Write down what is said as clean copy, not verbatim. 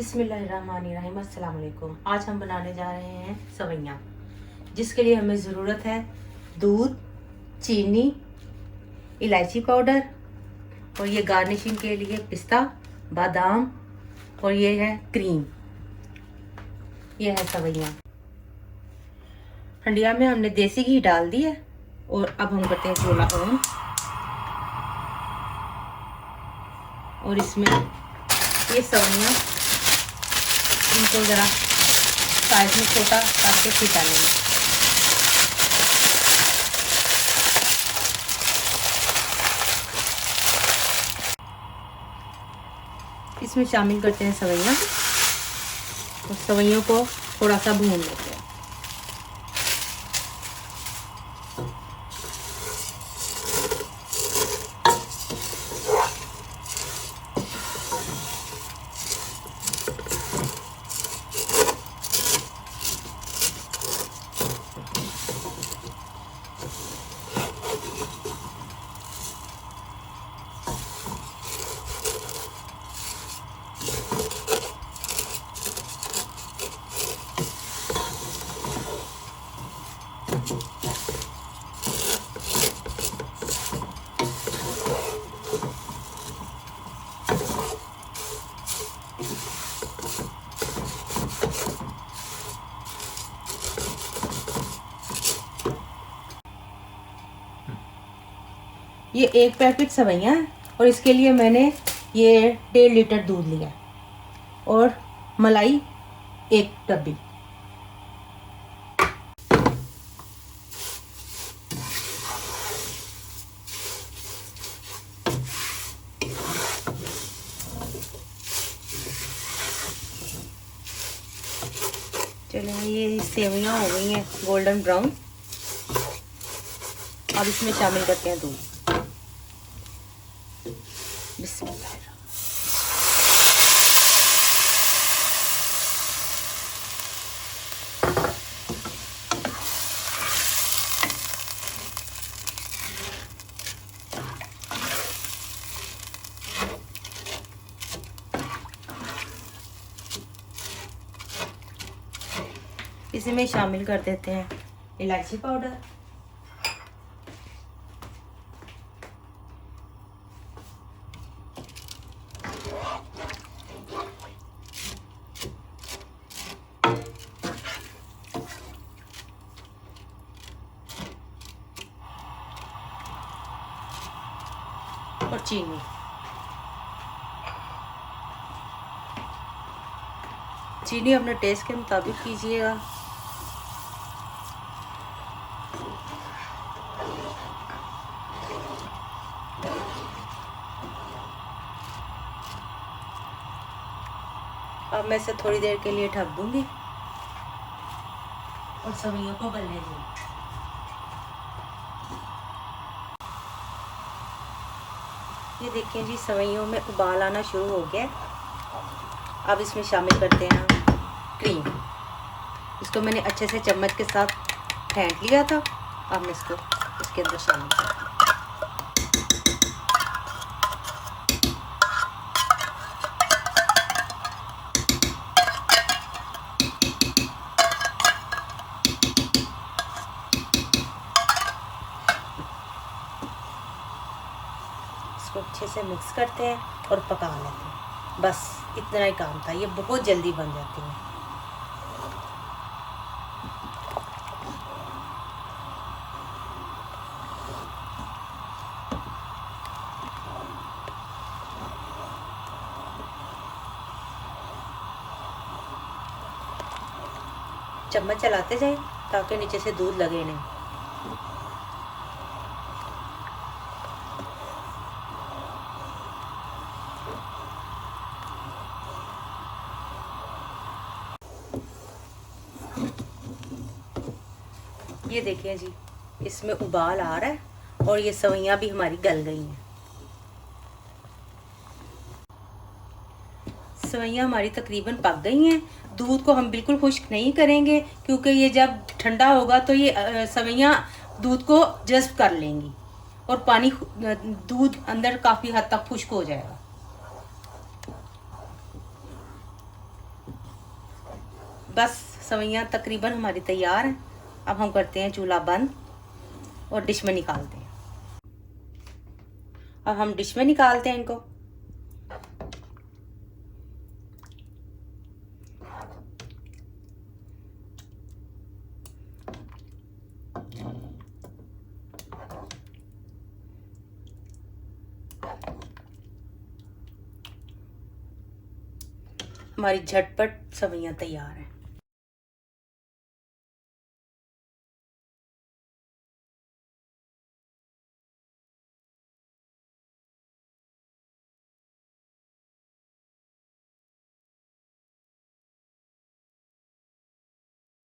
बिस्मिल्लाहिर्रहमानिर्रहीम। अस्सलाम वालेकुम। आज हम बनाने जा रहे हैं सवैयाँ, जिसके लिए हमें ज़रूरत है दूध, चीनी, इलायची पाउडर और ये गार्निशिंग के लिए पिस्ता, बादाम और ये है क्रीम। ये है सवैयाँ। हंडिया में हमने देसी घी डाल दी है और अब हम करते हैं चूल्हा ऑन और इसमें ये सवैयाँ इनको ज़रा साइज में छोटा करके फिर डालेंगे। इसमें शामिल करते हैं सवैयाँ और सवैयों को थोड़ा सा भून लेते हैं। ये एक पैकेट सवैयाँ है और इसके लिए मैंने ये 1.5 लीटर दूध लिया और मलाई 1 डब्बी। चलिए ये सेवइयाँ हो गई हैं गोल्डन ब्राउन। अब इसमें शामिल करते हैं दूध। बिस्मिल्लाह। इसमें शामिल कर देते हैं इलायची पाउडर, और चीनी। चीनी अपने टेस्ट के मुताबिक कीजिएगा। अब मैं इसे थोड़ी देर के लिए ढक दूंगी और सवैयों को गलने दूंगी। ये देखिए जी, सवैयों में उबाल आना शुरू हो गया। अब इसमें शामिल करते हैं क्रीम। इसको मैंने अच्छे से चम्मच के साथ फेंट लिया था। अब मैं इसको इसके अंदर शामिल करती हूँ। इसको अच्छे से मिक्स करते हैं और पका लेते हैं। बस इतना ही काम था। ये बहुत जल्दी बन जाती है। चम्मच चलाते जाए ताकि नीचे से दूध लगे नहीं। ये देखिए जी, इसमें उबाल आ रहा है और ये सवैयाँ भी हमारी गल गई हैं। सवैयाँ हमारी तकरीबन पक गई हैं। दूध को हम बिल्कुल खुश्क नहीं करेंगे क्योंकि ये जब ठंडा होगा तो ये सवैयाँ दूध को जज़्ब कर लेंगी और पानी दूध अंदर काफ़ी हद तक खुश्क हो जाएगा। बस सवैयाँ तकरीबन हमारी तैयार हैं। अब हम करते हैं चूल्हा बंद और डिश में निकालते हैं। अब हम डिश में निकालते हैं इनको। हमारी झटपट सवैयाँ तैयार हैं।